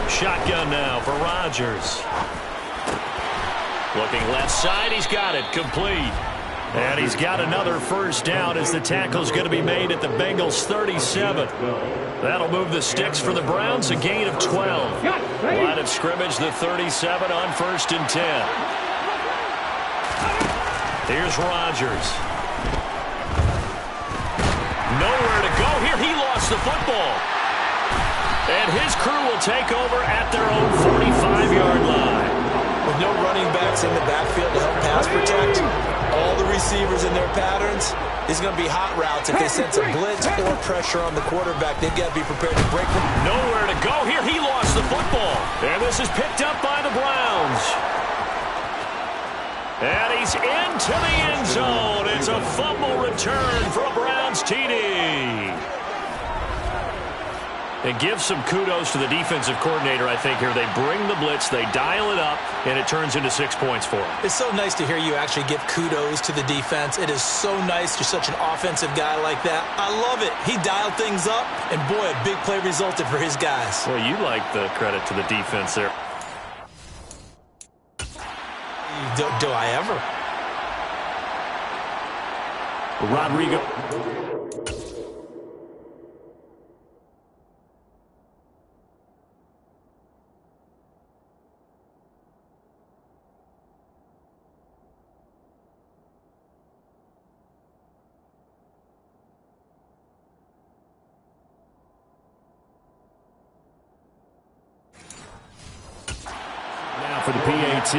Shotgun now for Rodgers. Looking left side. He's got it. Complete. And he's got another first down as the tackle's going to be made at the Bengals' 37. That'll move the sticks for the Browns, a gain of 12. Line of scrimmage, the 37 on 1st and 10. Here's Rodgers. Nowhere to go here. He lost the football. And his crew will take over at their own 45-yard line. With no running backs in the backfield to help pass protect, all the receivers in their patterns, these are going to be hot routes if they sense a blitz or pressure on the quarterback. They've got to be prepared to break them. Nowhere to go here. He lost the football. And this is picked up by the Browns. And he's into the end zone. It's a fumble return for a Browns TD. And give some kudos to the defensive coordinator, I think, here. They bring the blitz, they dial it up, and it turns into 6 points for them. It's so nice to hear you actually give kudos to the defense. It is so nice. You're such an offensive guy like that. I love it. He dialed things up, and boy, a big play resulted for his guys. Well, you like the credit to the defense there. Do I ever? Rodrigo. Now for the PAT.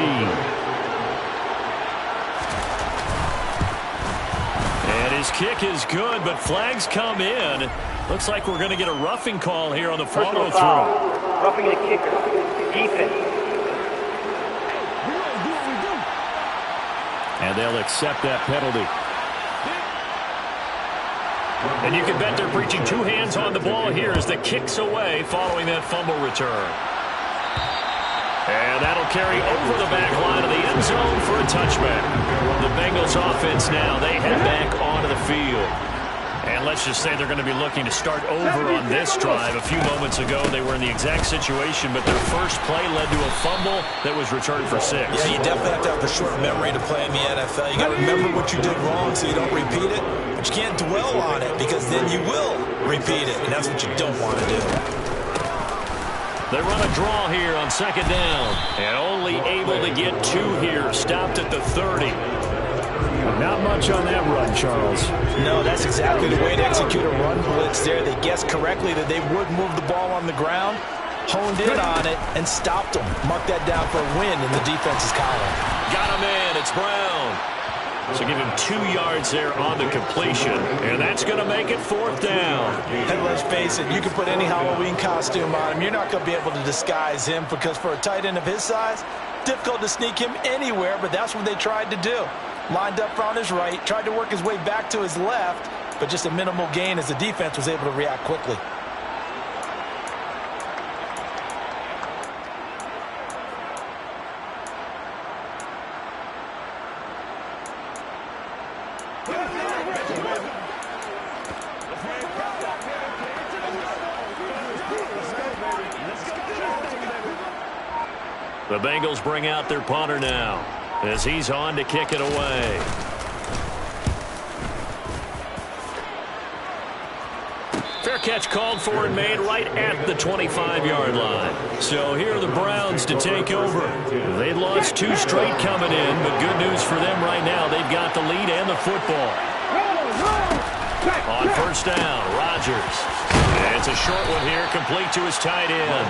His kick is good, but flags come in. Looks like we're going to get a roughing call here on the follow-through. Roughing the kicker. Defense. And they'll accept that penalty. And you can bet they're preaching two hands on the ball here as the kick's away following that fumble return. And that'll carry over the back line of the end zone for a touchback. The Bengals offense now, they head back onto the field. And let's just say they're going to be looking to start over on this drive. A few moments ago, they were in the exact situation, but their first play led to a fumble that was returned for 6. Yeah, you definitely have to have a short memory to play in the NFL. You got to remember what you did wrong so you don't repeat it, but you can't dwell on it because then you will repeat it, and that's what you don't want to do. They run a draw here on 2nd down, and only able to get 2 here. Stopped at the 30. Not much on that run, Charles. No, that's exactly the way to execute a run blitz there. They guessed correctly that they would move the ball on the ground, honed in on it, and stopped them. Mark that down for a win in the defense's column. Got him in. It's Brown. So give him 2 yards there on the completion, and that's going to make it 4th down. And let's face it, you can put any Halloween costume on him. You're not going to be able to disguise him because for a tight end of his size, difficult to sneak him anywhere, but that's what they tried to do. Lined up on his right, tried to work his way back to his left, but just a minimal gain as the defense was able to react quickly. The Bengals bring out their punter now as he's on to kick it away. Fair catch called for and made right at the 25-yard line. So here are the Browns to take over. They'd lost 2 straight coming in, but good news for them right now. They've got the lead and the football. On 1st down, Rodgers. And it's a short one here, complete to his tight end.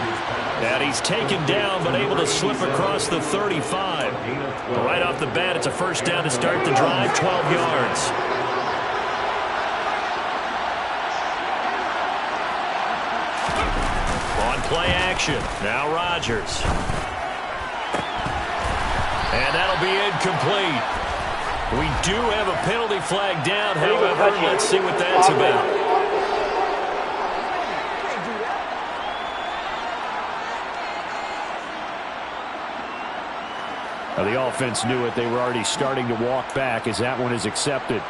And he's taken down, but able to slip across the 35. But right off the bat, it's a 1st down to start the drive, 12 yards. On play action, now Rodgers. And that'll be incomplete. We do have a penalty flag down, however, let's see what that's about. Now, the offense knew it. They were already starting to walk back as that one is accepted.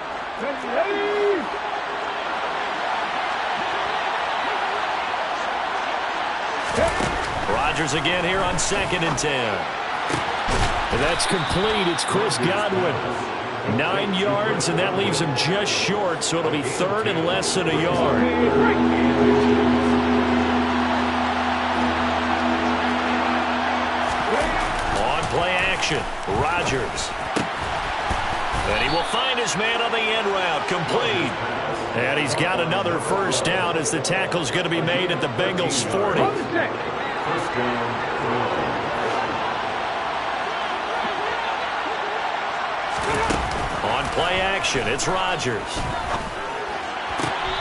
Rodgers again here on 2nd and 10. And that's complete. It's Chris Godwin. 9 yards, and that leaves him just short, so it'll be 3rd and less than a yard. On play action, Rodgers. And he will find his man on the end route, complete. And he's got another first down as the tackle's going to be made at the Bengals 40. On play action, it's Rodgers.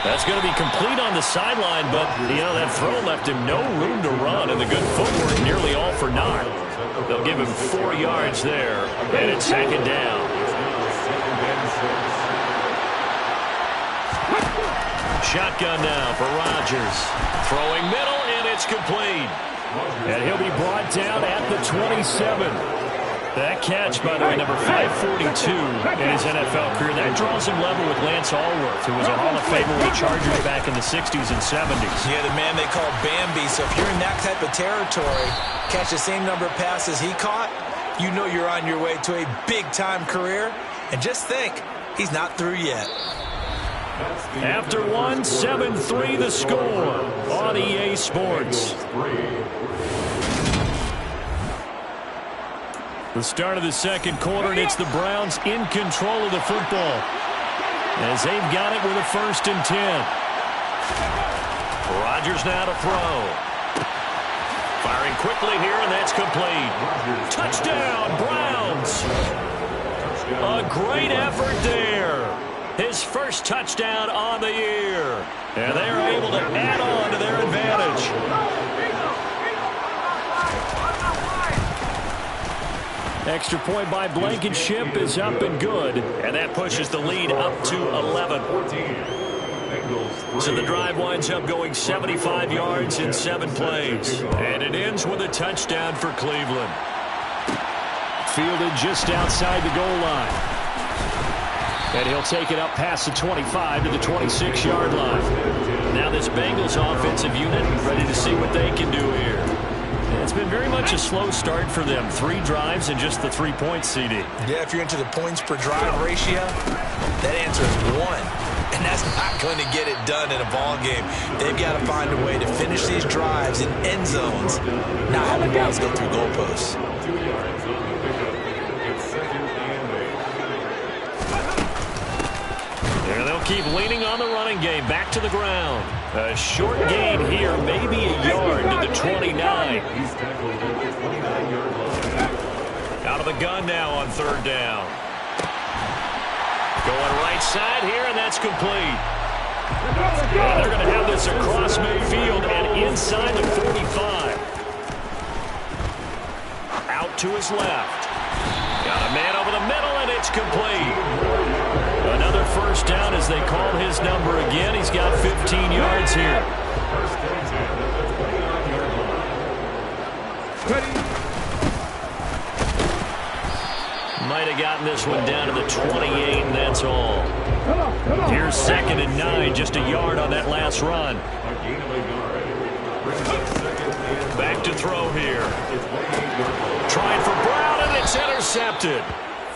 That's going to be complete on the sideline, but, that throw left him no room to run, and the good footwork nearly all for naught. They'll give him 4 yards there, and it's 2nd down. Shotgun now for Rodgers. Throwing middle, and it's complete. And he'll be brought down at the 27. That catch, by the way, number 542 in his NFL career. That draws him level with Lance Allworth, who was a Hall of Famer with the Chargers back in the 60s and 70s. Yeah, the man they call Bambi. So if you're in that type of territory, catch the same number of passes he caught, you know you're on your way to a big-time career. And just think, he's not through yet. After 1, 7-3 the score on EA Sports. The start of the second quarter, and it's the Browns in control of the football as they've got it with a 1st and 10. Rodgers now to throw. Firing quickly here, and that's complete. Touchdown, Browns. A great effort there. His first touchdown on the year. And they're able to add on to their advantage. Extra point by Blankenship is up and good. And that pushes the lead up to 11. So the drive winds up going 75 yards in 7 plays. And it ends with a touchdown for Cleveland. Fielded just outside the goal line. And he'll take it up past the 25 to the 26-yard line. Now this Bengals offensive unit ready to see what they can do here. It's been very much a slow start for them. 3 drives and just the 3 points, CD. Yeah, if you're into the points per drive ratio, that answer is 1. And that's not going to get it done in a ball game. They've got to find a way to finish these drives in end zones, not having balls go through goalposts. There they'll keep leaning on the running game. Back to the ground. A short gain here, maybe a yard to the 29. Out of the gun now on 3rd down. Going right side here, and that's complete. And they're going to have this across midfield and inside the 45. Out to his left. Got a man over the middle, and it's complete. Another first down as they call his number again. He's got 15 yards here. Might have gotten this one down to the 28, and that's all. Here's 2nd and 9, just a yard on that last run. Back to throw here. Trying for Brown, and it's intercepted.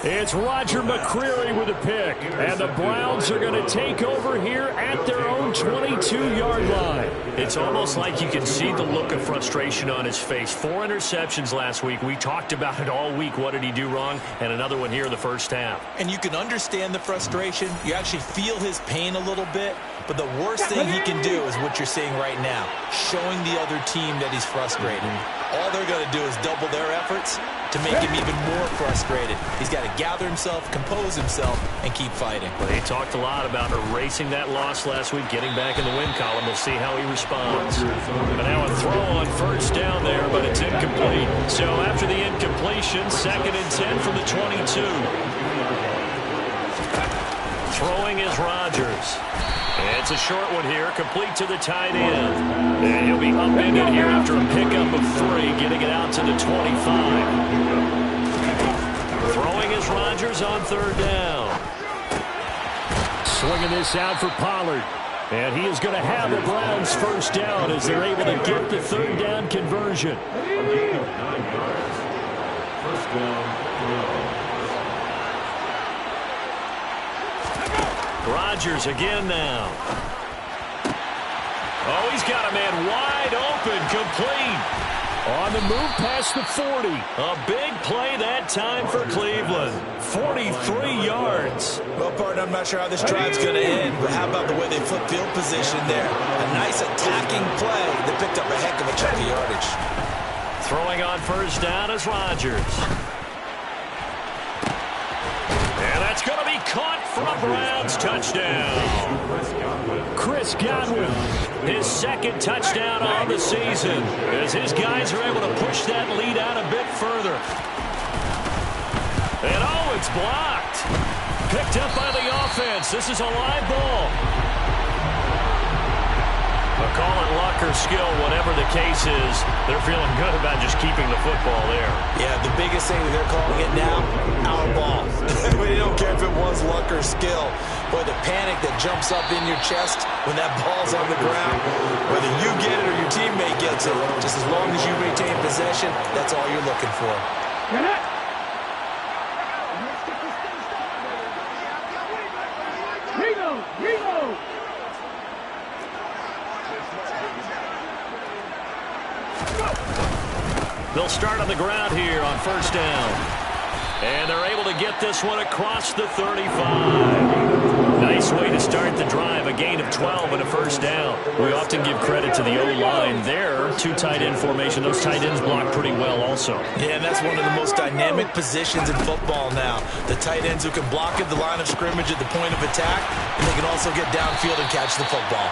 It's Roger McCreary with a pick, and the Browns are going to take over here at their own 22-yard line. It's almost like you can see the look of frustration on his face. 4 interceptions last week. We talked about it all week. What did he do wrong? And another one here in the first half. And you can understand the frustration. You actually feel his pain a little bit. But the worst thing he can do is what you're seeing right now, showing the other team that he's frustrated. All they're going to do is double their efforts to make him even more frustrated. He's got to gather himself, compose himself, and keep fighting. Well, he talked a lot about erasing that loss last week, getting back in the win column. We'll see how he responds. But now a throw on first down there, but it's incomplete. So after the incompletion, 2nd and 10 from the 22. Throwing is Rodgers. It's a short one here, complete to the tight end. And he'll be upended here after a pickup of 3, getting it out to the 25. Throwing is Rodgers on 3rd down. Swinging this out for Pollard. And he is going to have the Browns first down as they're able to get the third down conversion. First down. Rodgers again now. Oh, he's got a man wide open, complete. On the move past the 40. A big play that time for Cleveland. 43 yards. Well, partner, I'm not sure how this drive's going to end, but how about the way they flip field position there? A nice attacking play that picked up a heck of a chunk of yardage. Throwing on first down is Rodgers. And that's going to be caught for a Browns touchdown. Chris Godwin. His second touchdown on the season as his guys are able to push that lead out a bit further. And oh, it's blocked. Picked up by the offense. This is a live ball. Call it luck or skill, whatever the case is, they're feeling good about just keeping the football there. Yeah, the biggest thing that they're calling it now, our ball. We don't care if it was luck or skill. Boy, the panic that jumps up in your chest when that ball's on the ground, whether you get it or your teammate gets it, just as long as you retain possession, that's all you're looking for. They'll start on the ground here on first down. And they're able to get this one across the 35. Nice way to start the drive. A gain of 12 and a first down. We often give credit to the O-line there. Two tight end formation. Those tight ends block pretty well also. Yeah, and that's one of the most dynamic positions in football now. The tight ends who can block at the line of scrimmage at the point of attack, and they can also get downfield and catch the football.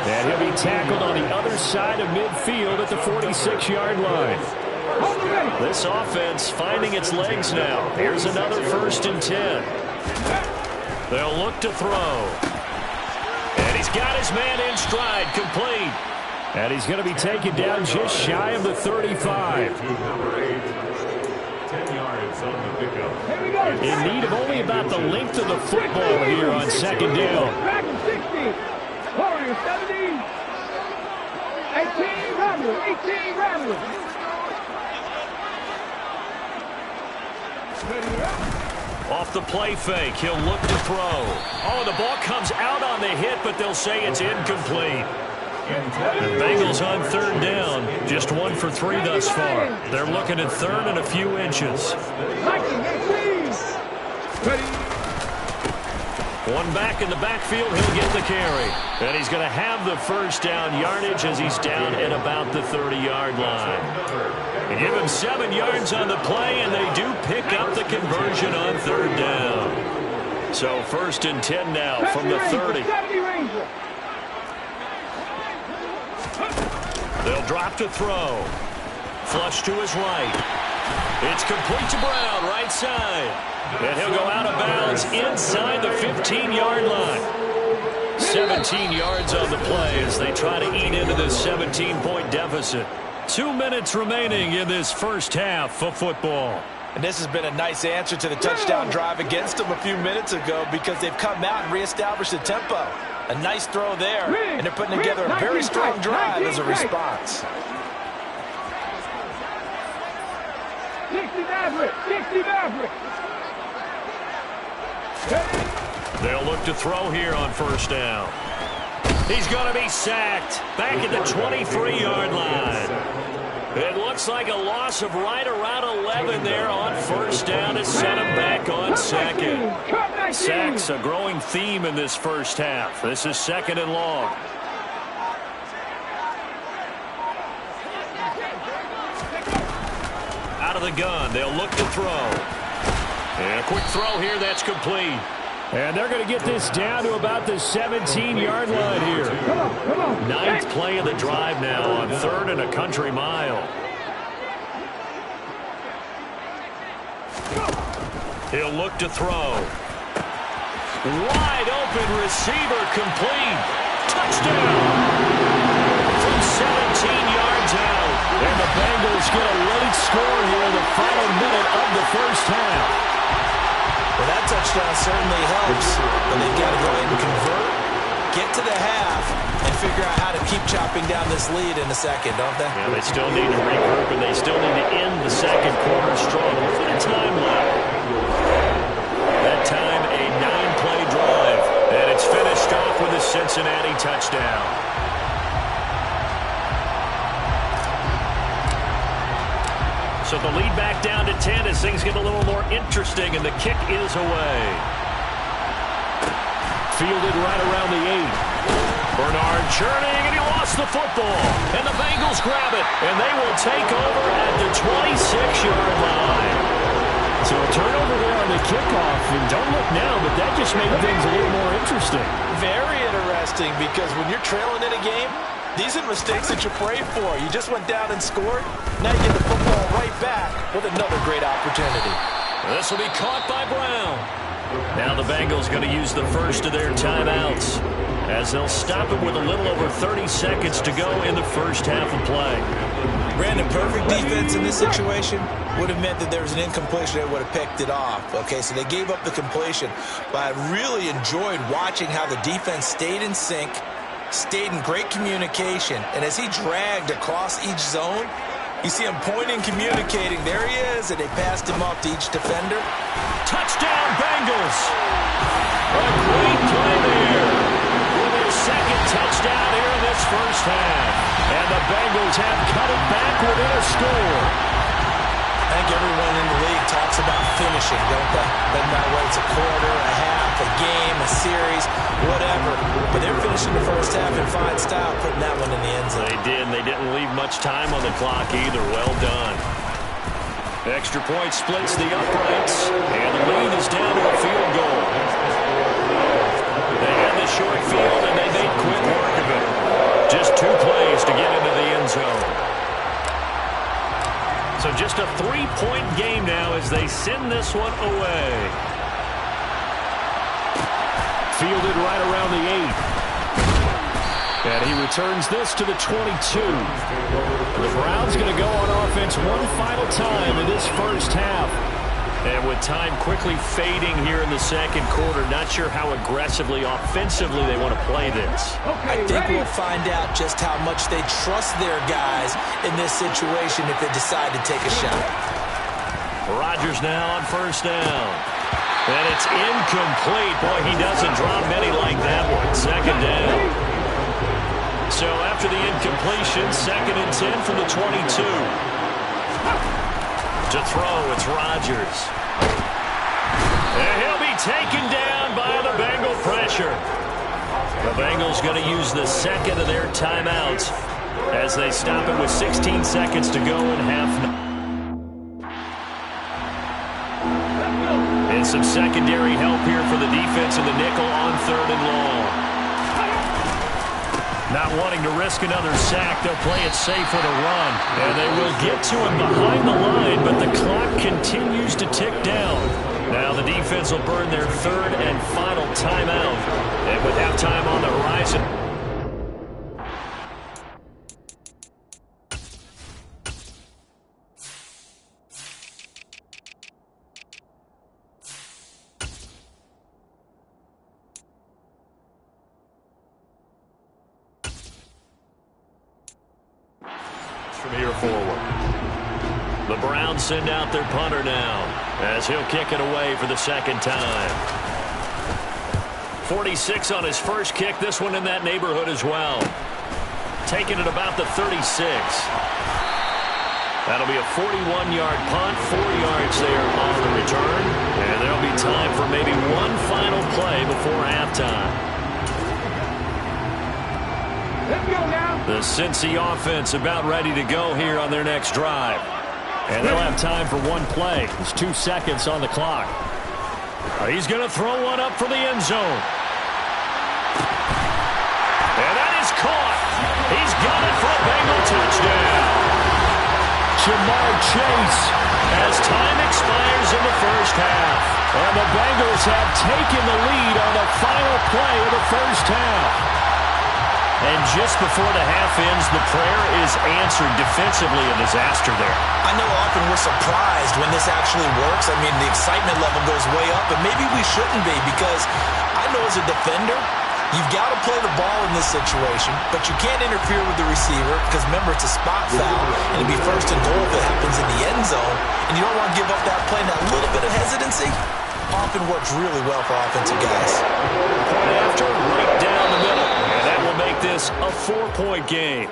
And he'll be tackled on the other side of midfield at the 46-yard line. This offense finding its legs now. Here's another 1st and 10. They'll look to throw. And he's got his man in stride, complete. And he's going to be taken down just shy of the 35. 10 yards on the pickup. In need of only about the length of the football here on second down. 18, Off the play fake, he'll look to throw. Oh, the ball comes out on the hit, but they'll say it's incomplete. The Bengals on third down, just 1 for 3 thus far. They're looking at third and a few inches. One back in the backfield, he'll get the carry. And he's going to have the first down yardage as he's down at about the 30-yard line. They give him 7 yards on the play, and they do pick up the conversion on third down. So 1st and 10 now from the 30. They'll drop to throw. Flush to his right. It's complete to Brown, right side. And he'll go out of bounds inside the 15-yard line. 17 yards on the play as they try to eat into this 17-point deficit. 2 minutes remaining in this first half of football. And this has been a nice answer to the touchdown drive against them a few minutes ago because they've come out and reestablished the tempo. A nice throw there, and they're putting together a very strong drive as a response. 60 Maverick. They'll look to throw here on first down. He's going to be sacked back at the 23-yard line. It looks like a loss of right around 11 there on first down to set him back on second. Sacks a growing theme in this first half. This is 2nd and long. Out of the gun, they'll look to throw. And a quick throw here, that's complete. And they're going to get this down to about the 17-yard line here. 9th play of the drive now on 3rd and a country mile. He'll look to throw. Wide open receiver, complete. Touchdown. From 17 yards out. And the Bengals get a late score here in the final minute of the first half. Well, that touchdown certainly helps, but they've got to go ahead and convert get to the half and figure out how to keep chopping down this lead in the second, don't they? Yeah, they still need to regroup, and they still need to end the second quarter strong. Look at the time left. That time, a 9-play drive. And it's finished off with a Cincinnati touchdown. So the lead back down to 10 as things get a little more interesting, and the kick is away. Fielded right around the 8. Bernard churning, and he lost the football. And the Bengals grab it, and they will take over at the 26-yard line. So a turnover there on the kickoff, and don't look now, but that just made things a little more interesting. Very interesting, because when you're trailing in a game, these are the mistakes that you pray for. You just went down and scored. Now you get the football right back with another great opportunity. This will be caught by Brown. Now the Bengals going to use the first of their timeouts as they'll stop it with a little over 30 seconds to go in the first half of play. Brandon, perfect defense in this situation would have meant that there was an incompletion that would have picked it off. Okay, so they gave up the completion, but I really enjoyed watching how the defense stayed in sync, stayed in great communication, and as he dragged across each zone, you see him pointing, communicating. There he is, and they passed him off to each defender. Touchdown, Bengals! A great play there. With their second touchdown here in this first half. And the Bengals have cut it back within a score. I think everyone in the league talks about finishing, don't they? Doesn't matter whether it's a quarter, a half, a game, a series, whatever. But they're finishing the first half in fine style, putting that one in the end zone. They did, and they didn't leave much time on the clock either. Well done. Extra point splits the uprights, and the lead is down to a field goal. They had the short field, and they made quick work of it. Just 2 plays to get into the end zone. So just a 3-point game now as they send this one away. Fielded right around the 8. And he returns this to the 22. The Browns going to go on offense one final time in this first half. And with time quickly fading here in the second quarter, not sure how aggressively, offensively they want to play this. I think we'll find out just how much they trust their guys in this situation if they decide to take a shot. Rodgers now on first down. And it's incomplete. Boy, he doesn't drop many like that one. Second down. So after the incompletion, 2nd and 10 from the 22. To throw, it's Rodgers. And he'll be taken down by the Bengal pressure. The Bengals going to use the second of their timeouts as they stop it with 16 seconds to go in half. And some secondary help here for the defense in the nickel on 3rd and long. Not wanting to risk another sack, they'll play it safe with a run. And they will get to him behind the line, but the clock continues to tick down. Now the defense will burn their 3rd and final timeout. And with halftime on the horizon. From here forward. The Browns send out their punter now as he'll kick it away for the second time. 46 on his first kick. This one in that neighborhood as well. Taking it about the 36. That'll be a 41-yard punt, 4 yards there on the return. And there'll be time for maybe one final play before halftime. Let's go now. The Cincy offense about ready to go here on their next drive. And they'll have time for one play. There's 2 seconds on the clock. He's going to throw one up for the end zone. And that is caught. He's got it for a Bengal touchdown. Jamar Chase as time expires in the first half. And the Bengals have taken the lead on the final play of the first half. And just before the half ends, the prayer is answered. Defensively, a disaster there. I know often we're surprised when this actually works. I mean, the excitement level goes way up, but maybe we shouldn't be, because I know as a defender, You've got to play the ball in this situation, but you can't interfere with the receiver because, remember, it's a spot foul, and it'd be first and goal if it happens in the end zone, and you don't want to give up that play. And that little bit of hesitancy often works really well for offensive guys. Point after, right down the middle, and that will make this a 4-point game.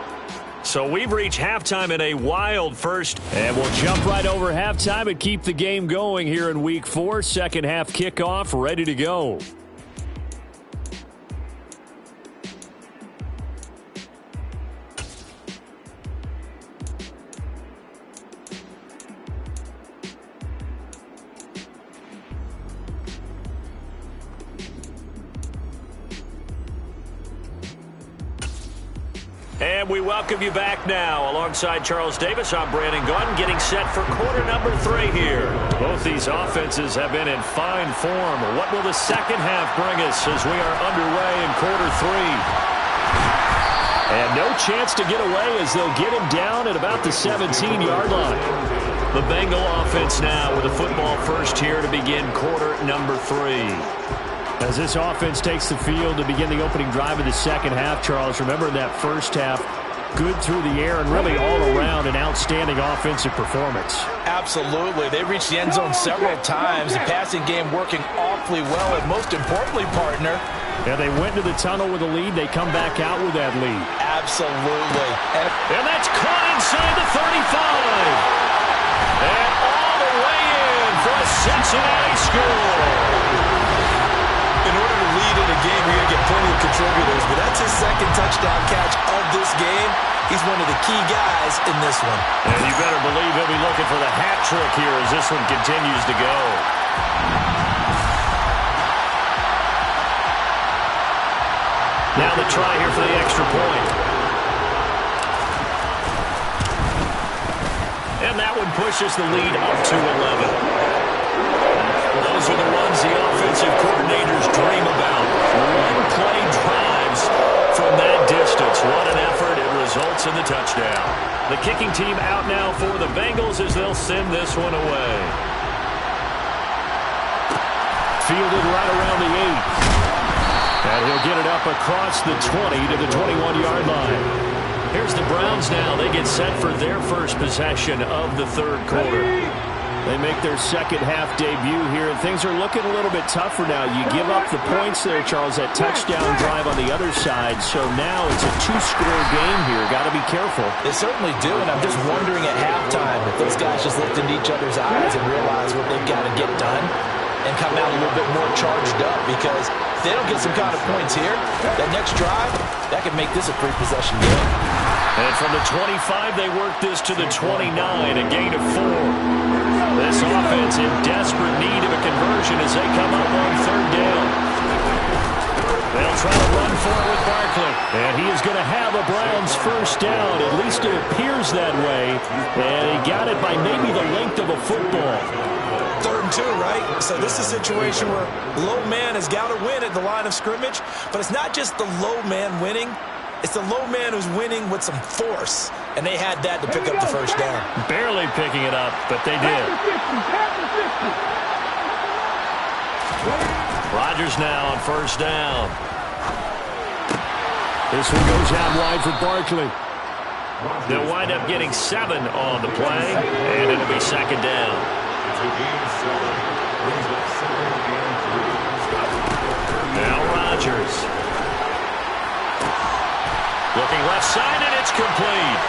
So we've reached halftime in a wild first. And we'll jump right over halftime and keep the game going here in Week 4. Second half kickoff, ready to go. And we welcome you back now. Alongside Charles Davis, I'm Brandon Gaudin, getting set for quarter number 3 here. Both these offenses have been in fine form. What will the second half bring us as we are underway in quarter 3? And no chance to get away as they'll get him down at about the 17-yard line. The Bengal offense now with a football first here to begin quarter number 3. As this offense takes the field to begin the opening drive of the second half, Charles, remember that first half, good through the air and really all around an outstanding offensive performance. Absolutely. They reached the end zone several times. The passing game working awfully well, and most importantly, partner. Yeah, they went to the tunnel with a lead. They come back out with that lead. Absolutely. And that's caught inside the 35. And all the way in for a Cincinnati score. In order to lead in a game, you're going to get plenty of contributors, but that's his second touchdown catch of this game. He's one of the key guys in this one. And you better believe he'll be looking for the hat trick here as this one continues to go. Now the try here for the extra point. And that one pushes the lead up to 11. Those are the runs the offensive coordinators dream about. One-play drives from that distance. What an effort. It results in the touchdown. The kicking team out now for the Bengals as they'll send this one away. Fielded right around the 8. And he'll get it up across the 20 to the 21-yard line. Here's the Browns now. They get set for their first possession of the third quarter. They make their second half debut here, and things are looking a little bit tougher now. You give up the points there, Charles, that touchdown drive on the other side. So now it's a 2-score game here. Got to be careful. They certainly do, and I'm just wondering at halftime if those guys just looked into each other's eyes and realized what they've got to get done and come out a little bit more charged up, because if they don't get some kind of points here, that next drive, that could make this a free-possession game. And from the 25, they work this to the 29, a gain of 4. This offense in desperate need of a conversion as they come up on third down. They'll try to run for it with Barkley. And he is going to have a Browns first down. At least it appears that way. And he got it by maybe the length of a football. 3rd and 2, right? So this is a situation where low man has got to win at the line of scrimmage. But it's not just the low man winning. It's the low man who's winning with some force. And they had that to pick up the first down. Barely picking it up, but they did. Rodgers now on first down. This one goes out wide for Barkley. They'll wind up getting 7 on the play, and it'll be second down. Now Rodgers. Looking left side, and it's complete.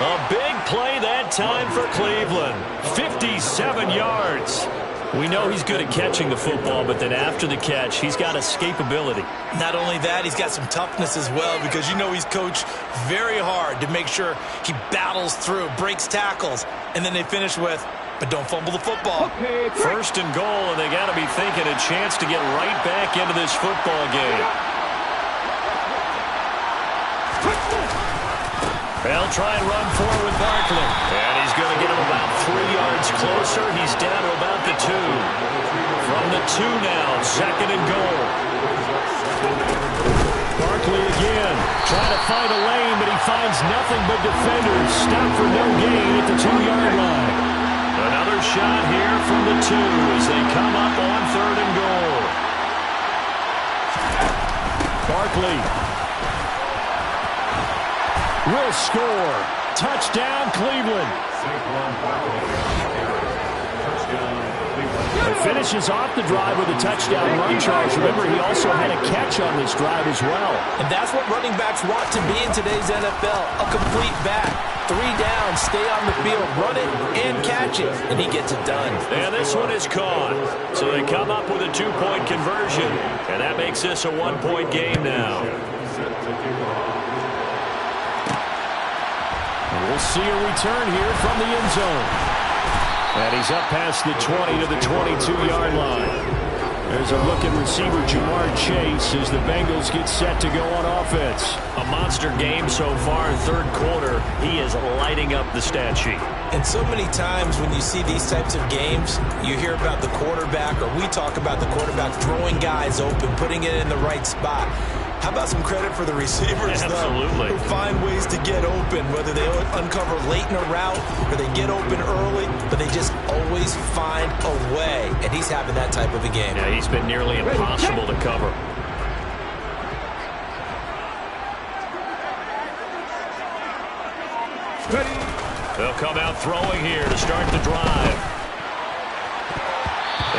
A big play that time for Cleveland. 57 yards. We know he's good at catching the football, but then after the catch, he's got escapability. Not only that, he's got some toughness as well, because you know he's coached very hard to make sure he battles through, breaks tackles, and then they finish with, but don't fumble the football. First and goal, and they got to be thinking a chance to get right back into this football game. They'll try and run forward with Barkley. And he's going to get him about 3 yards closer. He's down to about the 2. From the 2 now, second and goal. Barkley again, trying to find a lane, but he finds nothing but defenders. Stop for no gain at the 2-yard line. Another shot here from the 2 as they come up on third and goal. Barkley will score. Touchdown, Cleveland. He finishes off the drive with a touchdown run, Charles. Remember, he also had a catch on this drive as well. And that's what running backs want to be in today's NFL, a complete back. 3 down, stay on the field, run it and catch it, and he gets it done. And this one is caught. So they come up with a 2-point conversion, and that makes this a 1-point game now. We'll see a return here from the end zone. And he's up past the 20 to the 22-yard line. There's a look at receiver Jamar Chase as the Bengals get set to go on offense. A monster game so far in third quarter. He is lighting up the stat sheet. And so many times when you see these types of games, you hear about the quarterback, or we talk about the quarterback throwing guys open, putting it in the right spot. How about some credit for the receivers, Absolutely. though, who find ways to get open, whether they uncover late in a route or they get open early, but they just always find a way. And he's having that type of a game. Yeah, he's been nearly impossible to cover. They'll come out throwing here to start the drive.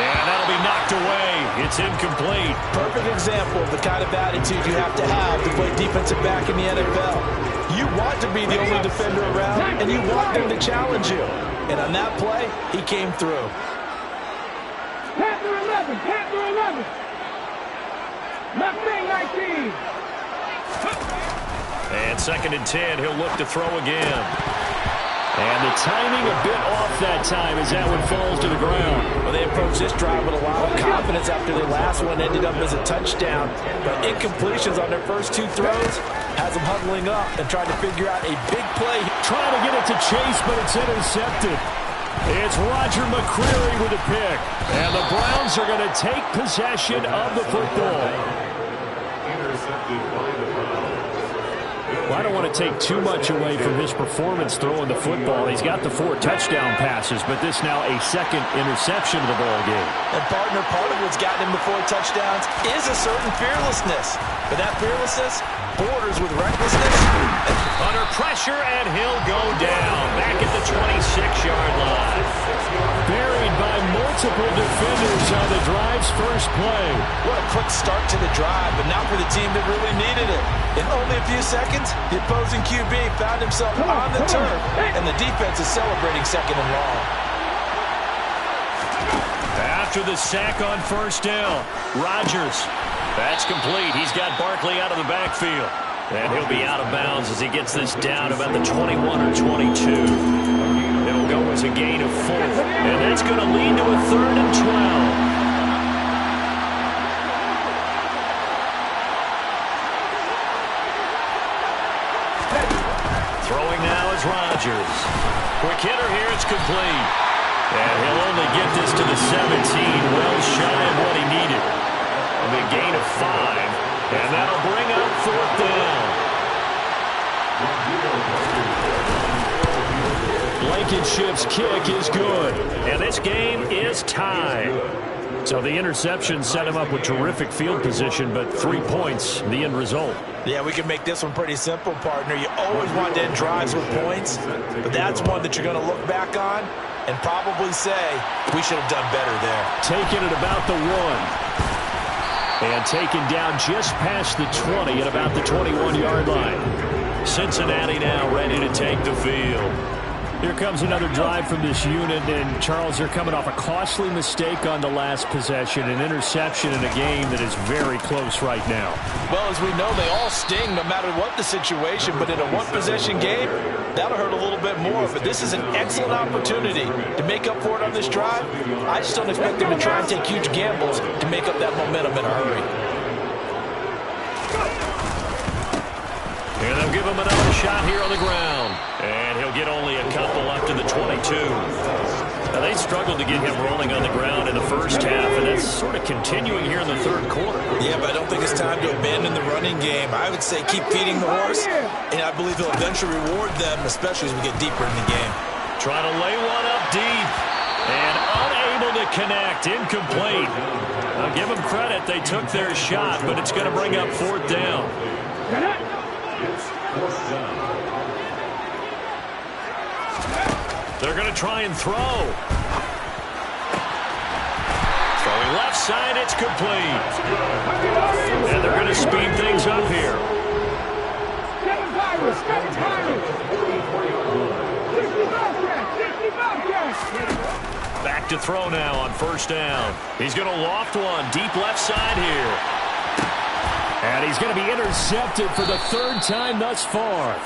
And that'll be knocked away. It's incomplete. Perfect example of the kind of attitude you have to play defensive back in the NFL. You want to be the only defender around, and you want them to challenge you. And on that play, he came through. Panther 11, Panther 11. Left wing 19. And 2nd and 10, he'll look to throw again. And the timing a bit off that time as that one falls to the ground. Well, they approached this drive with a lot of confidence after their last one ended up as a touchdown. But incompletions on their first 2 throws has them huddling up and trying to figure out a big play. Trying to get it to Chase, but it's intercepted. It's Roger McCreary with a pick. And the Browns are going to take possession of the football. Intercepted by the Browns. Well, I don't want to take too much away from his performance throwing the football. He's got the 4 touchdown passes, but this now a 2nd interception of the ball game. And partner, part of what's gotten him the 4 touchdowns is a certain fearlessness. But that fearlessness borders with recklessness. Under pressure, and he'll go down. Back at the 26-yard line. Buried by multiple defenders on the drive's first play. What a quick start to the drive, but not for the team that really needed it. In only a few seconds, the opposing QB found himself on the turf, and the defense is celebrating 2nd and long. After the sack on 1st down, Rodgers. That's complete. He's got Barkley out of the backfield. And he'll be out of bounds as he gets this down about the 21 or 22. It'll go as a gain of 4. And that's going to lead to a 3rd and 12. Throwing now is Rodgers. Quick hitter here, it's complete. And he'll only get this to the 17, well shy of what he needed. The gain of 5, and that'll bring up 4th down. Blankenship's kick is good. And this game is tied. So the interception set him up with terrific field position, but 3 points, the end result. Yeah, we can make this one pretty simple, partner. You always want to end drives with points, but that's one that you're going to look back on and probably say, we should have done better there. Taking it about the 1. And taken down just past the 20 at about the 21-yard line. Cincinnati now ready to take the field. Here comes another drive from this unit, and Charles, they're coming off a costly mistake on the last possession, an interception in a game that is very close right now. Well, as we know, they all sting no matter what the situation, but in a one-possession game, that'll hurt a little bit more. But this is an excellent opportunity to make up for it on this drive. I just don't expect them to try and take huge gambles to make up that momentum in a hurry. And they'll give him another shot here on the ground. And he'll get only a couple up to the 22. Now, they struggled to get him rolling on the ground in the first half, and that's sort of continuing here in the third quarter. Yeah, but I don't think it's time to abandon the running game. I would say keep feeding the horse, and I believe he'll eventually reward them, especially as we get deeper in the game. Trying to lay one up deep, and unable to connect, incomplete. I'll give them credit. They took their shot, but it's going to bring up 4th down. They're going to try and throw. Throwing left side, it's complete. And they're going to speed things up here. Back to throw now on 1st down. He's going to loft one deep left side here. And he's going to be intercepted for the 3rd time thus far.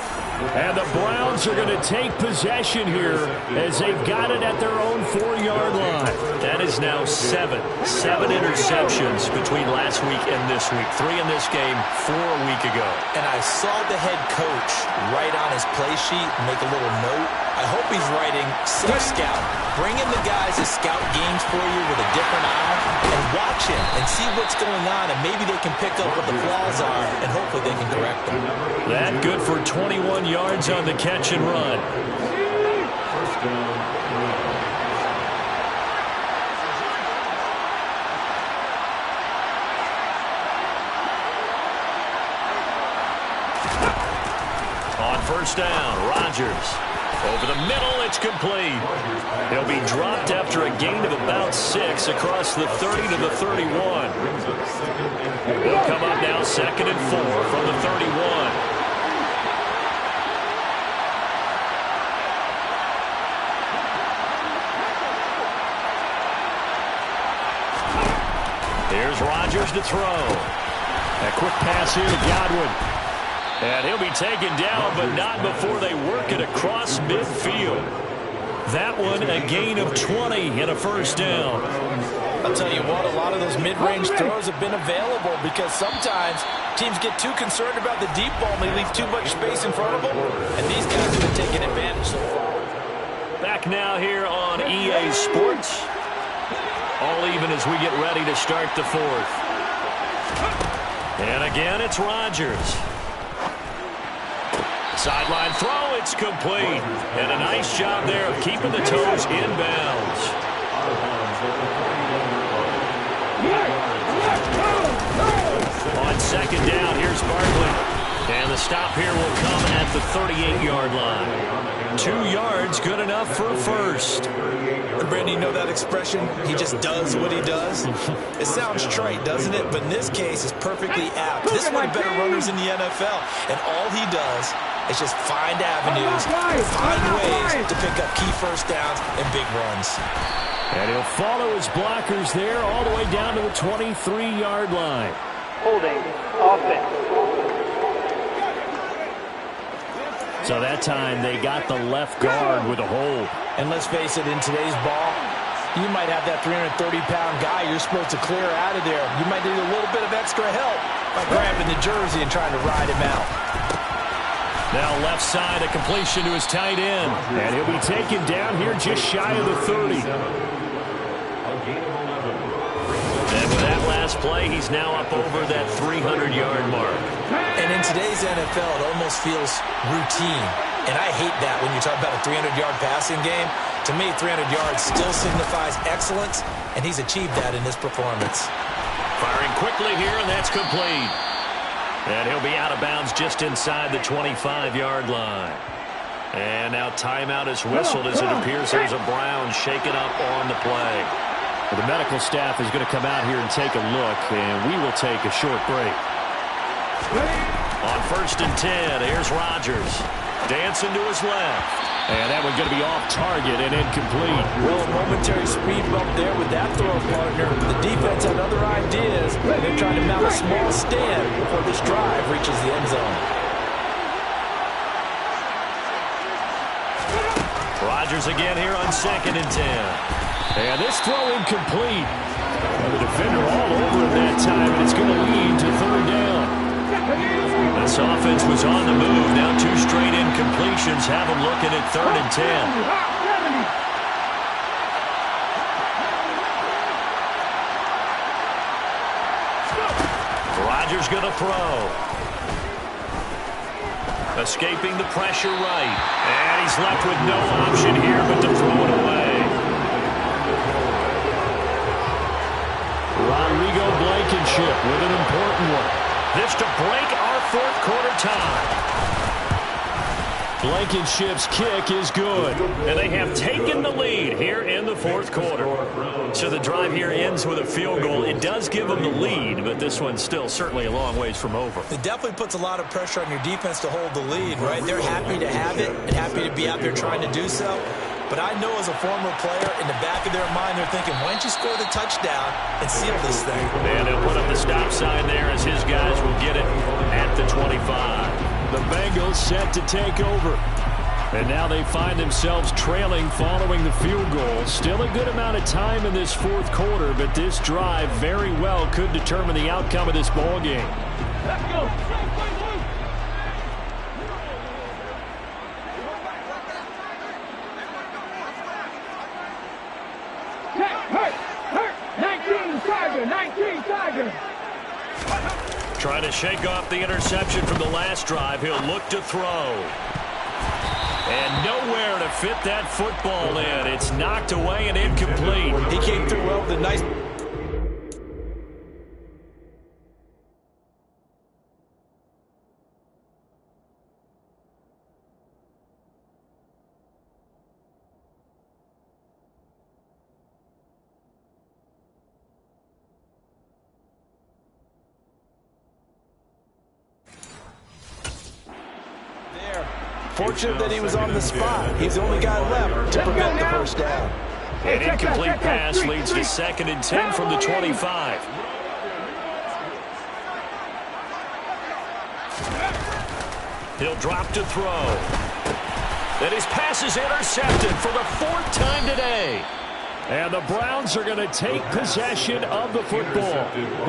And the Browns are going to take possession here as they've got it at their own 4-yard line. That is now 7 interceptions between last week and this week. 3 in this game, 4 a week ago. And I saw the head coach write on his play sheet, make a little note. I hope he's writing safe scout. Bring in the guys to scout games for you with a different eye and watch him and see what's going on, and maybe they can pick up what the flaws are and hopefully they can correct them. That good for 21 yards on the catch and run. On 1st down, Rodgers. Over the middle, it's complete. He'll be dropped after a gain of about 6 across the 30 to the 31. He'll come up now 2nd and 4 from the 31. Here's Rodgers to throw. A quick pass here to Godwin. And he'll be taken down, but not before they work it across midfield. That one, a gain of 20 and a 1st down. I'll tell you what, a lot of those mid-range throws have been available because sometimes teams get too concerned about the deep ball and they leave too much space in front of them. And these guys have been taking advantage so far. Back now here on EA Sports. All even as we get ready to start the 4th. And again, it's Rodgers. Sideline throw, it's complete. And a nice job there of keeping the toes inbounds. On 2nd down, here's Barkley. And the stop here will come at the 38-yard line. 2 yards, good enough for a 1st. And Brandon, you know that expression? He just does what he does. It sounds trite, doesn't it? But in this case, it's perfectly apt. This is one of the better runners in the NFL. And all he does is just find avenues, find ways to pick up key 1st downs and big runs. And he'll follow his blockers there all the way down to the 23-yard line. Holding. Offense. So that time they got the left guard with a hold. And let's face it, in today's ball, you might have that 330-pound guy you're supposed to clear out of there. You might need a little bit of extra help by grabbing the jersey and trying to ride him out. Now left side, a completion to his tight end. And he'll be taken down here just shy of the 30. And with that last play, he's now up over that 300-yard mark. And in today's NFL, it almost feels routine. And I hate that when you talk about a 300-yard passing game. To me, 300 yards still signifies excellence, and he's achieved that in this performance. Firing quickly here, and that's complete. And he'll be out of bounds just inside the 25-yard line. And now timeout is whistled as it appears there's a Brown shaken up on the play. The medical staff is going to come out here and take a look, and we will take a short break. On 1st and 10, here's Rodgers. Dancing to his left. And that one's going to be off target and incomplete. Well, a momentary speed bump there with that throw, partner. The defense had other ideas. They're trying to mount a small stand before this drive reaches the end zone. Rodgers again here on 2nd and 10. And this throw incomplete. And the defender all over him that time, and it's going to lead to 3rd down. This offense was on the move. Now 2 straight incompletions have them looking at 3rd and 10. Rodgers going to throw. Escaping the pressure right. And he's left with no option here but to throw it away. Rodriguez Blankenship with an important one. This to break our fourth quarter tie. Blankenship's kick is good. And they have taken the lead here in the fourth quarter. So the drive here ends with a field goal. It does give them the lead, but this one's still certainly a long ways from over. It definitely puts a lot of pressure on your defense to hold the lead, right? They're happy to have it and happy to be out there trying to do so. But I know as a former player, in the back of their mind, they're thinking, why don't you score the touchdown and seal this thing? And they'll put up the stop sign there as his guys will get it at the 25. The Bengals set to take over. And now they find themselves trailing following the field goal. Still a good amount of time in this fourth quarter, but this drive very well could determine the outcome of this ball game. Let's go. Hurt. 19 Tiger. Trying to shake off the interception from the last drive. He'll look to throw. And nowhere to fit that football in. It's knocked away and incomplete. He came through well with a nice... Fortunate that he was on the spot. He's the only guy left to prevent the first down. An incomplete pass leads to 2nd and 10 from the 25. He'll drop to throw. And his pass is intercepted for the 4th time today. And the Browns are going to take possession of the football.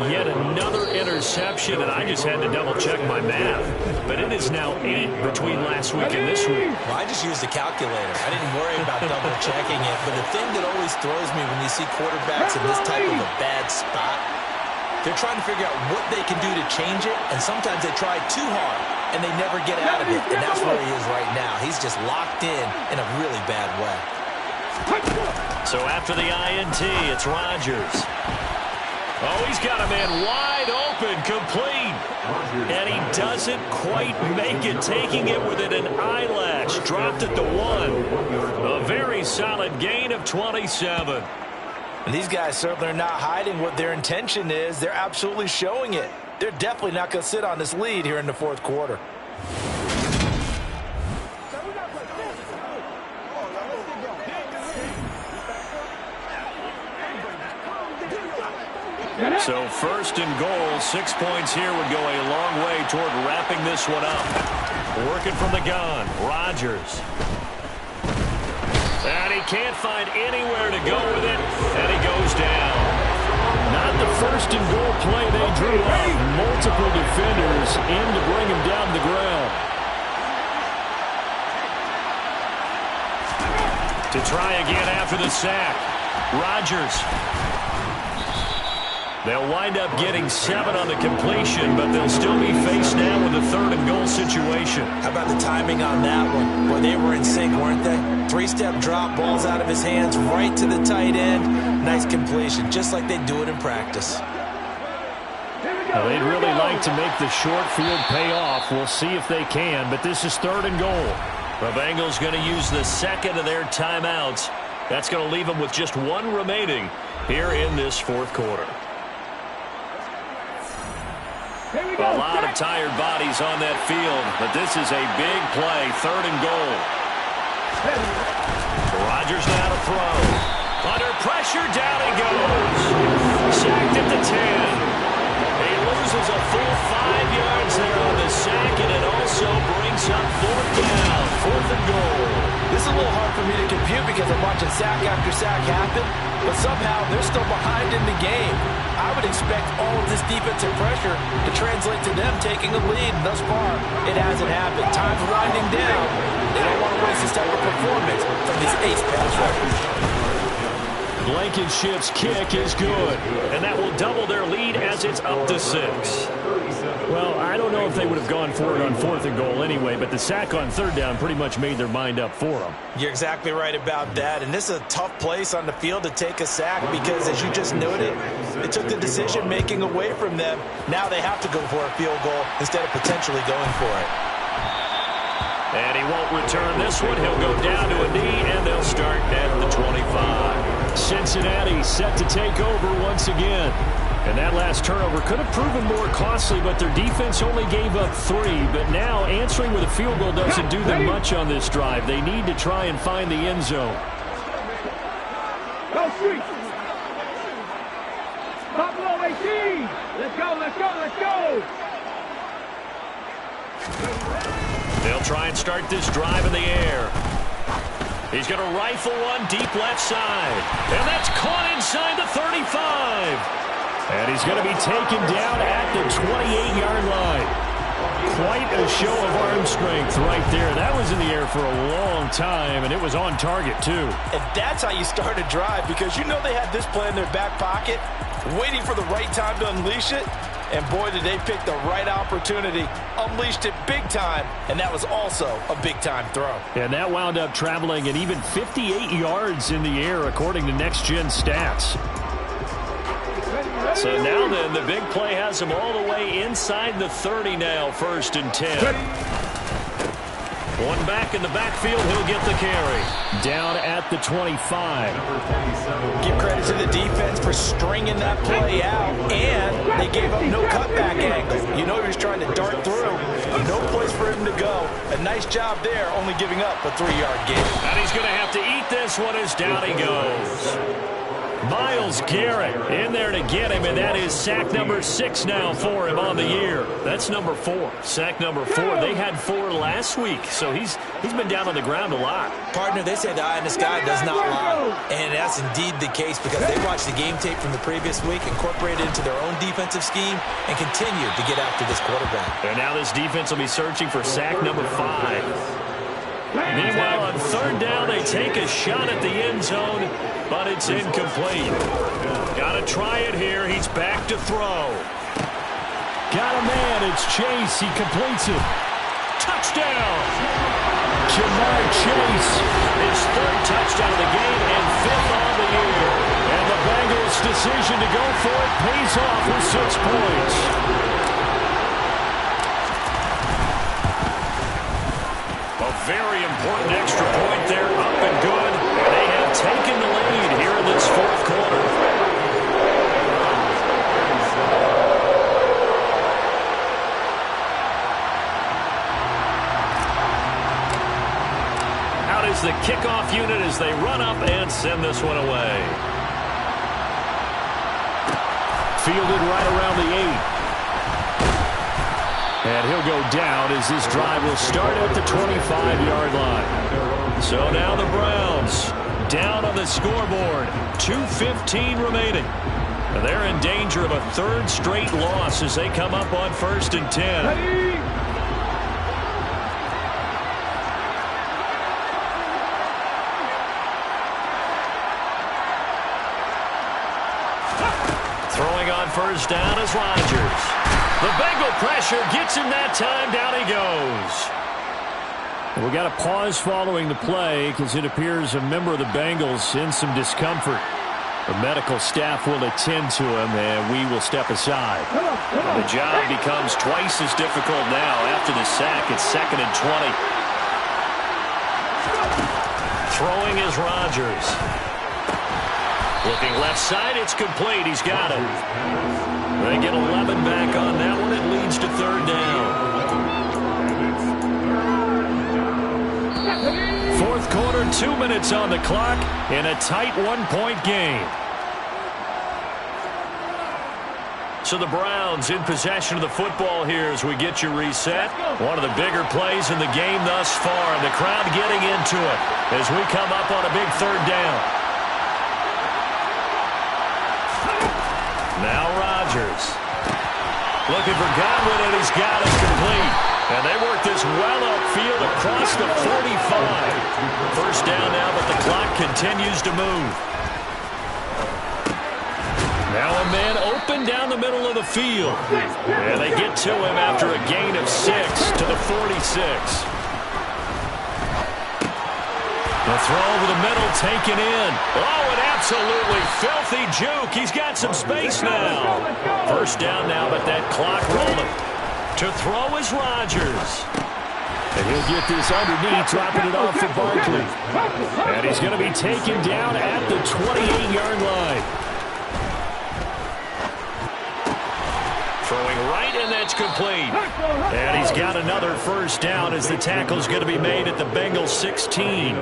Yet another interception, and I just had to double-check my math. But it is now 8 between last week and this week. Well, I just used a calculator. I didn't worry about double-checking it. But the thing that always throws me when you see quarterbacks in this type of a bad spot, they're trying to figure out what they can do to change it, and sometimes they try too hard, and they never get out of it. And that's where he is right now. He's just locked in a really bad way. So after the INT, it's Rodgers. Oh, he's got a man wide open, complete. And he doesn't quite make it, taking it within an eyelash. Dropped at the 1. A very solid gain of 27. And these guys certainly are not hiding what their intention is. They're absolutely showing it. They're definitely not going to sit on this lead here in the fourth quarter. So 1st and goal, 6 points here would go a long way toward wrapping this one up. Working from the gun, Rodgers. And he can't find anywhere to go with it, and he goes down. Not the 1st and goal play they drew up. Multiple defenders in to bring him down to the ground. To try again after the sack, Rodgers. They'll wind up getting 7 on the completion, but they'll still be faced now with a 3rd and goal situation. How about the timing on that one? Boy, they were in sync, weren't they? 3-step drop, balls out of his hands, right to the tight end. Nice completion, just like they do it in practice. Well, they'd really like to make the short field pay off. We'll see if they can, but this is 3rd and goal. The Bengals going to use the 2nd of their timeouts. That's going to leave them with just 1 remaining here in this fourth quarter. A lot of tired bodies on that field, but this is a big play, 3rd and goal. Rodgers now to throw. Under pressure, down he goes. Sacked at the 10. He loses a full 5 yards there on the sack, and it also brings up 4th down, 4th and goal. This is a little hard for me to compute because I'm watching sack after sack happen, but somehow they're still behind in the game. I would expect all of this defensive pressure to translate to them taking the lead. And thus far, it hasn't happened. Time's winding down. They don't want to waste this type of performance from these ace pass rushers. Blankenship's kick is good. And that will double their lead as it's up to 6. Well, I don't know if they would have gone for it on 4th and goal anyway, but the sack on 3rd down pretty much made their mind up for them. You're exactly right about that, and this is a tough place on the field to take a sack because, as you just noted, it took the decision-making away from them. Now they have to go for a field goal instead of potentially going for it. And he won't return this one. He'll go down to a knee, and they'll start at the 25. Cincinnati set to take over once again. And that last turnover could have proven more costly, but their defense only gave up 3. But now answering with a field goal doesn't do them much on this drive. They need to try and find the end zone. Go street. Top low 18. Let's go, let's go, let's go. They'll try and start this drive in the air. He's going to rifle one deep left side. And that's caught inside the 35. And he's going to be taken down at the 28-yard line. Quite a show of arm strength right there. That was in the air for a long time, and it was on target, too. And that's how you start a drive, because you know they had this play in their back pocket, waiting for the right time to unleash it. And boy, did they pick the right opportunity, unleashed it big time, and that was also a big-time throw. And that wound up traveling an even 58 yards in the air, according to next-gen stats. So now then, the big play has him all the way inside the 30 now, 1st and 10. One back in the backfield, he'll get the carry. Down at the 25. Give credit to the defense for stringing that play out, and they gave up no cutback angle. You know he was trying to dart through. No place for him to go. A nice job there, only giving up a 3-yard gain. And he's going to have to eat this one as down he goes. Myles Garrett in there to get him, and that is sack number 6 now for him on the year. That's number 4. Sack number 4. They had 4 last week, so he's been down on the ground a lot. Partner, they say the eye in the sky does not lie, and that's indeed the case because they watched the game tape from the previous week, incorporated it into their own defensive scheme, and continued to get after this quarterback. And now this defense will be searching for sack number 5. Meanwhile, on 3rd down, they take a shot at the end zone, but it's incomplete. Got to try it here. He's back to throw. Got a man. It's Chase. He completes it. Touchdown! Jamar Chase. His 3rd touchdown of the game and 5th on the year. And the Bengals' decision to go for it pays off with 6 points. Very important extra point there, up and good. They have taken the lead here in this 4th quarter. Out is the kickoff unit as they run up and send this one away. Fielded right around the 8. And he'll go down as this drive will start at the 25-yard line. So now the Browns down on the scoreboard. 2:15 remaining. And they're in danger of a 3rd straight loss as they come up on 1st and 10. Throwing on 1st down is Rodgers. The Bengal pressure gets him that time. Down he goes. We got a pause following the play because it appears a member of the Bengals in some discomfort. The medical staff will attend to him, and we will step aside. And the job becomes twice as difficult now after the sack. It's 2nd and 20. Throwing is Rodgers. Looking left side, it's complete. He's got it. They get 11 back on that one. It leads to 3rd down. 4th quarter, 2 minutes on the clock in a tight 1-point game. So the Browns in possession of the football here as we get you reset. One of the bigger plays in the game thus far, and the crowd getting into it as we come up on a big 3rd down. Now Rodgers. Looking for Godwin, and he's got it complete. And they work this well upfield across the 45. 1st down now, but the clock continues to move. Now a man open down the middle of the field. And they get to him after a gain of 6 to the 46. The throw over the middle taken in. Oh, an absolutely filthy juke. He's got some space now. First down now, but that clock rolling. To throw is Rodgers. And he'll get this underneath, dropping it off for Barkley. And he's going to be taken down at the 28-yard line. Throwing right, and that's complete. And he's got another first down as the tackle's going to be made at the Bengals 16.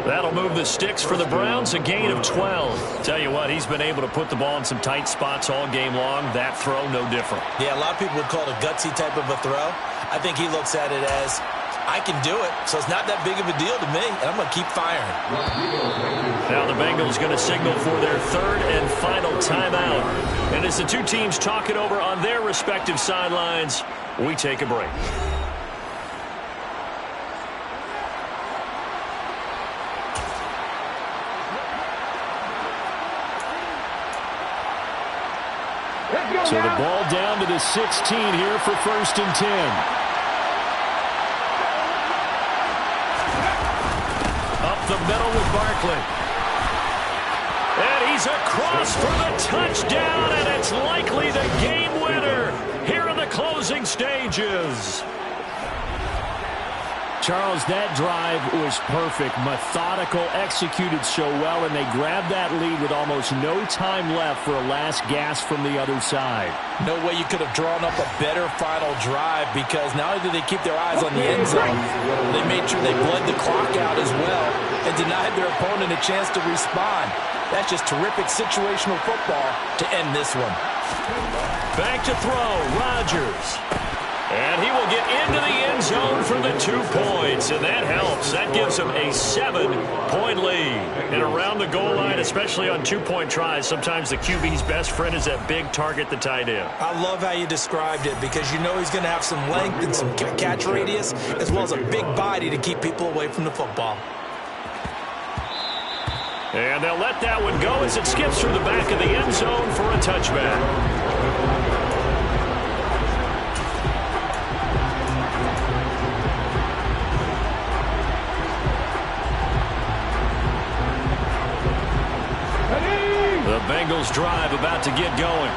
That'll move the sticks for the Browns, a gain of 12. Tell you what, he's been able to put the ball in some tight spots all game long. That throw, no different. Yeah, a lot of people would call it a gutsy type of a throw. I think he looks at it as, I can do it, so it's not that big of a deal to me, and I'm going to keep firing. Now the Bengals going to signal for their third and final timeout. And as the two teams talk it over on their respective sidelines, we take a break. So the ball down to the 16 here for 1st and 10. The middle with Barkley. And he's across for the touchdown, and it's likely the game winner here in the closing stages. Charles, that drive was perfect, methodical, executed so well, and they grabbed that lead with almost no time left for a last gasp from the other side. No way you could have drawn up a better final drive, because not only did they keep their eyes on the end zone, they made sure they bled the clock out as well and denied their opponent a chance to respond. That's just terrific situational football to end this one. Back to throw, Rodgers. And he will get into the end zone for the 2 points, and that helps. That gives him a 7-point lead. And around the goal line, especially on 2-point tries, sometimes the QB's best friend is that big target, the tight end. I love how you described it, because you know he's going to have some length and some catch radius, as well as a big body to keep people away from the football. And they'll let that one go as it skips through the back of the end zone for a touchback. The Bengals drive about to get going.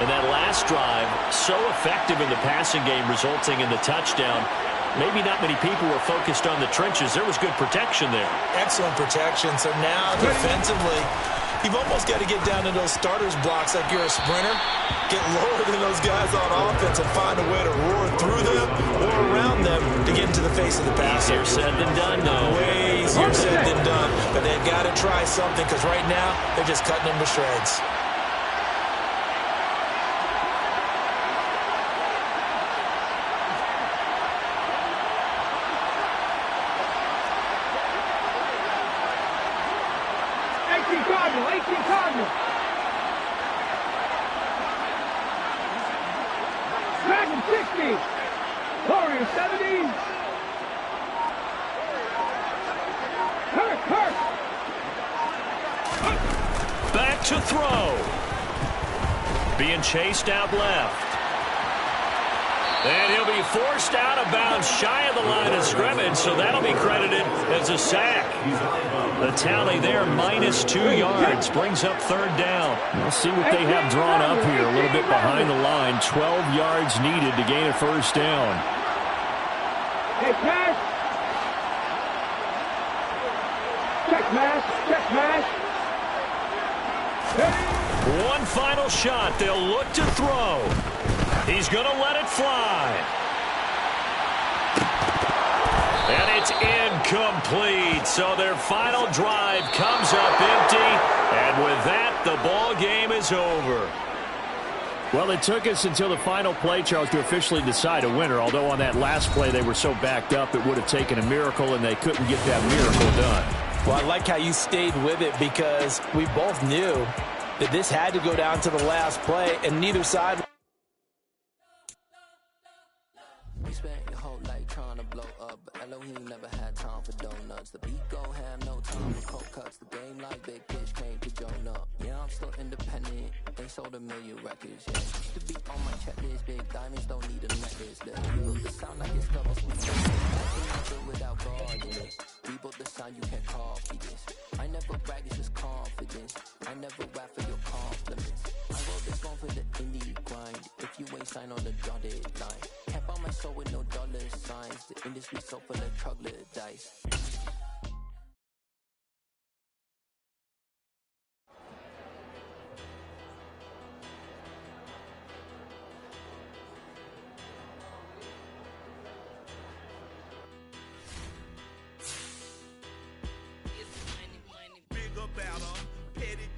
And that last drive, so effective in the passing game, resulting in the touchdown. Maybe not many people were focused on the trenches. There was good protection there. Excellent protection. So now, defensively, you've almost got to get down to those starters blocks like you're a sprinter. Get lower than those guys on offense and find a way to roar through them or around them to get into the face of the passer. Easier said than done, though. Way easier said than done. But they've got to try something, because right now they're just cutting them to shreds. Madden 60. Warrior 70. Kirk. Back to throw. Being chased out left. And he'll be forced out of bounds shy of the line of scrimmage, so that'll be credited as a sack. The tally there, -2 yards, brings up 3rd down. We'll see what they have drawn up here, a little bit behind the line. 12 yards needed to gain a 1st down. Hey, pass. Check pass. One final shot. They'll look to throw. He's going to let it fly. And it's incomplete. So their final drive comes up empty. And with that, the ball game is over. Well, it took us until the final play, Charles, to officially decide a winner. Although on that last play they were so backed up, it would have taken a miracle, and they couldn't get that miracle done. Well, I like how you stayed with it, because we both knew that this had to go down to the last play, and neither side. We spent your whole life trying to blow up, but Elohim never had time for donuts. The beat gon' have no time for cold cuts. The game like big bitch came to join up. Yeah, I'm still independent. They sold 1 million records. Yeah, used to be on my checklist. Big diamonds don't need a necklace. Rebuild the sound like it's double speed. I can never without God in it. Rebuild the sound, you can't copy this. I never brag, it's just confidence. I never rap for your compliments. I wrote this one for the indie grind. If you ain't signed on the dotted line, can't buy my soul with no dollar signs. The industry so full of troglodytes.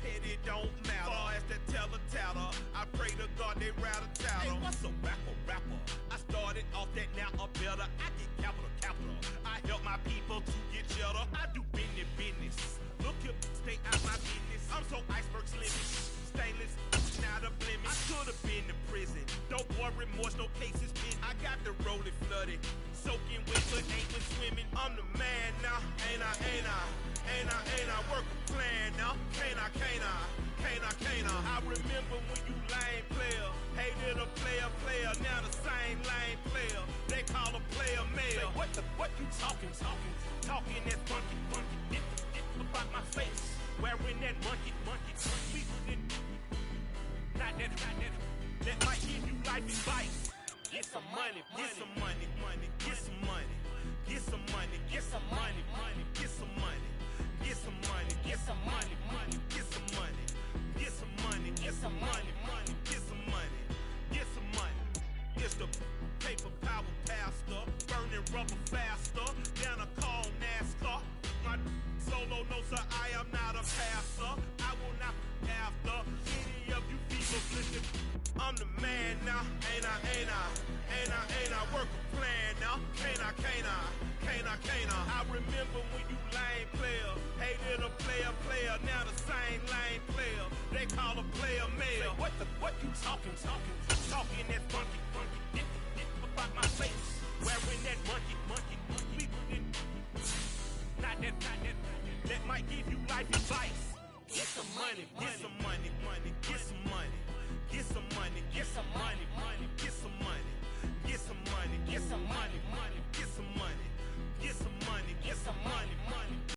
Petty don't matter. Far as that tatter, I pray to God they rattle tattle. Hey, what's a rapper? I started off that, now I'm better. I get capital. I help my people to get cheddar. I do business. Look here, stay out my business. I'm so iceberg slim, stainless, not a blemish. I could have been to prison. Don't worry, remorse, no cases pinned. I got the rolling flooded, soaking wet, but ain't been swimming. I'm the man now, ain't I work a plan now, can't I? I remember when you lame player, hated a player, now the same lame player, they call a player mayor. What you talking that funky, about my face, wearing that monkey, not that might give you life advice. Get some money, get some money, get some money, get some money, get some money, get some money. Get some money, get some money, get some money, get some money, get some money, get some money, get some money. It's the paper power pastor, burning rubber faster, down a call NASCAR. My solo notes are I am not a pastor. I will not after any of you people listen. I'm the man now, ain't I work a plan now, can't I? I remember when you lame player, hated a player, now the same lame player, they call a player mayor. What you talking that funky, about my face, wearing that monkey, not that might give you life advice. Get some money, get some money, get some money. Get some money, get some money, get some money, get some money, get some money,